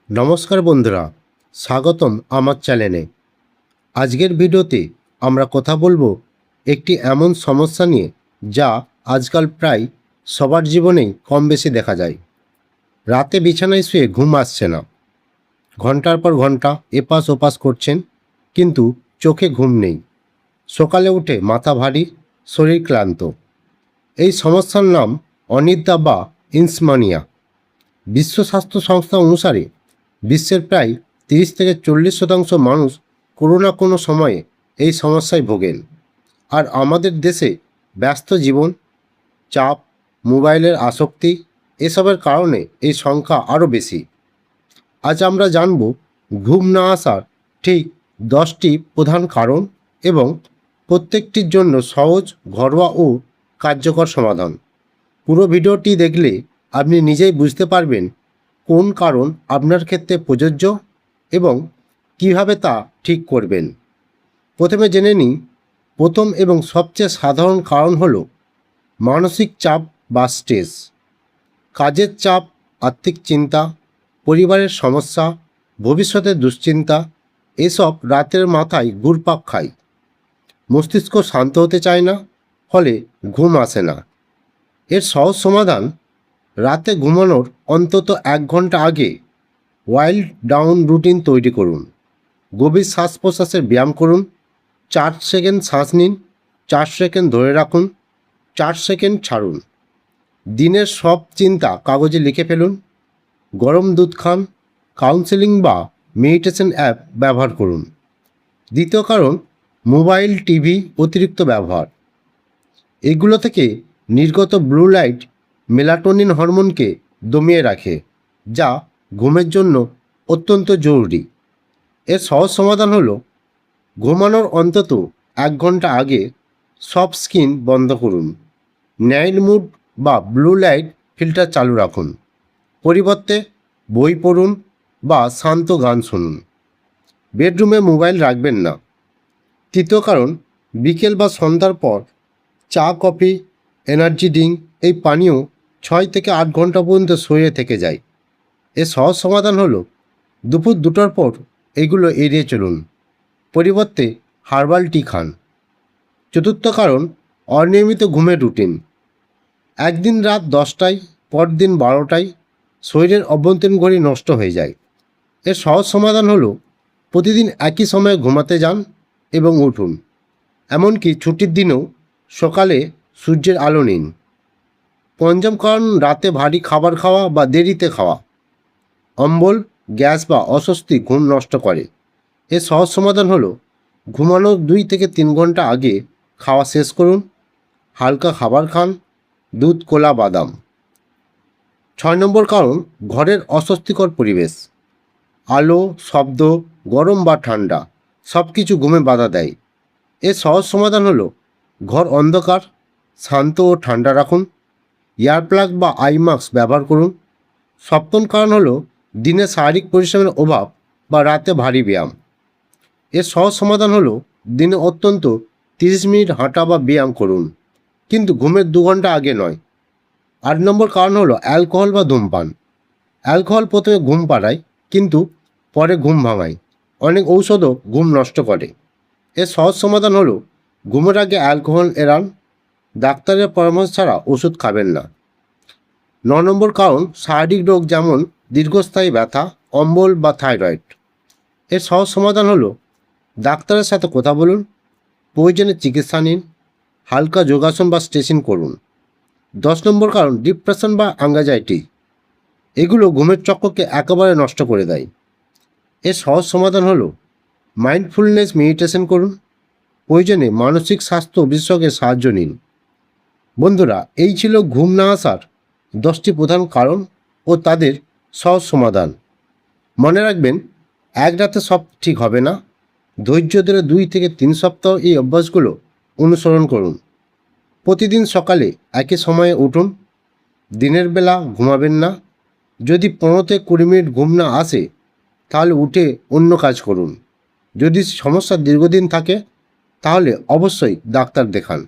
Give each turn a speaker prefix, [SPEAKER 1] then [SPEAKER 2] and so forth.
[SPEAKER 1] নমস্কার বন্ধুরা, স্বাগতম আমার চ্যানেলে। আজকের ভিডিওতে আমরা কথা বলবো একটি এমন সমস্যা নিয়ে যা আজকাল প্রায় সবার জীবনেই কম বেশি দেখা যায়। রাতে বিছানায় শুয়ে ঘুম আসছে না, ঘন্টার পর ঘন্টা এপাশ ওপাশ করছেন, কিন্তু চোখে ঘুম নেই। সকালে উঠে মাথা ভারী, শরীর ক্লান্ত। এই সমস্যার নাম অনিদ্রা বা ইনসমনিয়া। বিশ্ব স্বাস্থ্য সংস্থা অনুসারে বিশ্বের প্রায় 30 থেকে 40% মানুষ কোনো না কোনো সময়ে এই সমস্যায় ভোগেন। আর আমাদের দেশে ব্যস্ত জীবন, চাপ, মোবাইলের আসক্তি এসবের কারণে এই সংখ্যা আরও বেশি। আজ আমরা জানব ঘুম না আসার ঠিক 10টি প্রধান কারণ এবং প্রত্যেকটির জন্য সহজ, ঘরোয়া ও কার্যকর সমাধান। পুরো ভিডিওটি দেখলে আপনি নিজেই বুঝতে পারবেন কোন কারণ আপনার ক্ষেত্রে প্রযোজ্য এবং কিভাবে তা ঠিক করবেন। প্রথমে জেনে নিই, প্রথম এবং সবচেয়ে সাধারণ কারণ হল মানসিক চাপ বা স্ট্রেস। কাজের চাপ, আর্থিক চিন্তা, পরিবারের সমস্যা, ভবিষ্যতের দুশ্চিন্তা এসব রাতের মাথায় ঘুরপাক খায়। মস্তিষ্ক শান্ত হতে চায় না, ফলে ঘুম আসে না। এর সহজ সমাধান, রাতে ঘুমানোর অন্তত 1 ঘন্টা আগে ওয়াইল্ড ডাউন রুটিন তৈরি করুন। গভীর শ্বাস প্রশ্বাসের ব্যায়াম করুন। 4 সেকেন্ড শ্বাস নিন, 4 সেকেন্ড ধরে রাখুন, 4 সেকেন্ড ছাড়ুন। দিনের সব চিন্তা কাগজে লিখে ফেলুন। গরম দুধ খান। কাউন্সেলিং বা মেডিটেশন অ্যাপ ব্যবহার করুন। দ্বিতীয় কারণ, মোবাইল, টিভি অতিরিক্ত ব্যবহার। এগুলো থেকে নির্গত ব্লু লাইট মেলাটোনিন হরমোনকে দমিয়ে রাখে, যা ঘুমের জন্য অত্যন্ত জরুরি। এর সহজ সমাধান হলো ঘুমানোর অন্তত 1 ঘন্টা আগে সব স্ক্রিন বন্ধ করুন। নাইট মোড বা ব্লু লাইট ফিল্টার চালু রাখুন। পরিবর্তে বই পড়ুন বা শান্ত গান শুনুন। বেডরুমে মোবাইল রাখবেন না। তৃতীয় কারণ, বিকেল বা সন্ধ্যার পর চা, কফি, এনার্জি ড্রিঙ্ক এই পানীয় 6 থেকে 8 ঘন্টা পর্যন্ত শরীরে থেকে যায়। এর সহজ সমাধান হলো দুপুর 2টার পর এগুলো এড়িয়ে চলুন। পরিবর্তে হার্বাল টি খান। চতুর্থ কারণ, অনিয়মিত ঘুমের রুটিন। একদিন রাত 10টায়, পরদিন 12টায় শরীরের অভ্যন্তরীণ ঘড়ি নষ্ট হয়ে যায়। এর সহজ সমাধান হলো প্রতিদিন একই সময়ে ঘুমাতে যান এবং উঠুন। এমনকি ছুটির দিনেও সকালে সূর্যের আলো নিন। পঞ্চম কারণ, রাতে ভারী খাবার খাওয়া বা দেরিতে খাওয়া। অম্বল, গ্যাস বা অস্বস্তি ঘুম নষ্ট করে। এর সহজ সমাধান হলো ঘুমানোর 2 থেকে 3 ঘন্টা আগে খাওয়া শেষ করুন। হালকা খাবার খান, দুধ, কলা, বাদাম। 6 নম্বর কারণ, ঘরের অস্বস্তিকর পরিবেশ। আলো, শব্দ, গরম বা ঠান্ডা সব কিছু ঘুমে বাধা দেয়। এর সহজ সমাধান হলো ঘর অন্ধকার, শান্ত ও ঠান্ডা রাখুন। ইয়ারপ্লাগ বা আই মাস্ক ব্যবহার করুন। সপ্তম কারণ হলো দিনে শারীরিক পরিশ্রমের অভাব বা রাতে ভারী ব্যায়াম। এর সহজ সমাধান হলো দিনে অন্তত 30 মিনিট হাঁটা বা ব্যায়াম করুন, কিন্তু ঘুমের 2 ঘন্টা আগে নয়। 8 নম্বর কারণ হলো অ্যালকোহল বা ধূমপান। অ্যালকোহল প্রথমে ঘুম পাড়ায়, কিন্তু পরে ঘুম ভাঙায়। অনেক ঔষধও ঘুম নষ্ট করে। এর সহজ সমাধান হলো ঘুমের আগে অ্যালকোহল এড়ান। ডাক্তারের পরামর্শ ছাড়া ওষুধ খাবেন না। 9 নম্বর কারণ, শারীরিক রোগ যেমন দীর্ঘস্থায়ী ব্যথা, অম্বল বা থাইরয়েড। এর সহজ সমাধান হলো ডাক্তারের সাথে কথা বলুন, প্রয়োজনে চিকিৎসা নিন, হালকা যোগাসন বা স্ট্রেচিং করুন। 10 নম্বর কারণ, ডিপ্রেশন বা অ্যাংজাইটি। এগুলো ঘুমের চক্রকে একেবারে নষ্ট করে দেয়। এর সহজ সমাধান হলো মাইন্ডফুলনেস মেডিটেশন করুন, প্রয়োজনে মানসিক স্বাস্থ্য বিশেষজ্ঞের সাহায্য নিন। বন্ধুরা, এই ছিল ঘুম না আসার 10টি প্রধান কারণ ও তাদের সহজ সমাধান। মনে রাখবেন, এক রাতে সব ঠিক হবে না। ধৈর্য ধরে 2 থেকে 3 সপ্তাহ এই অভ্যাসগুলো অনুসরণ করুন। প্রতিদিন সকালে একই সময়ে উঠুন। দিনের বেলা ঘুমাবেন না। যদি 15 থেকে 20 মিনিট ঘুম না আসে, তাহলে উঠে অন্য কাজ করুন। যদি সমস্যা দীর্ঘদিন থাকে, তাহলে অবশ্যই ডাক্তার দেখান।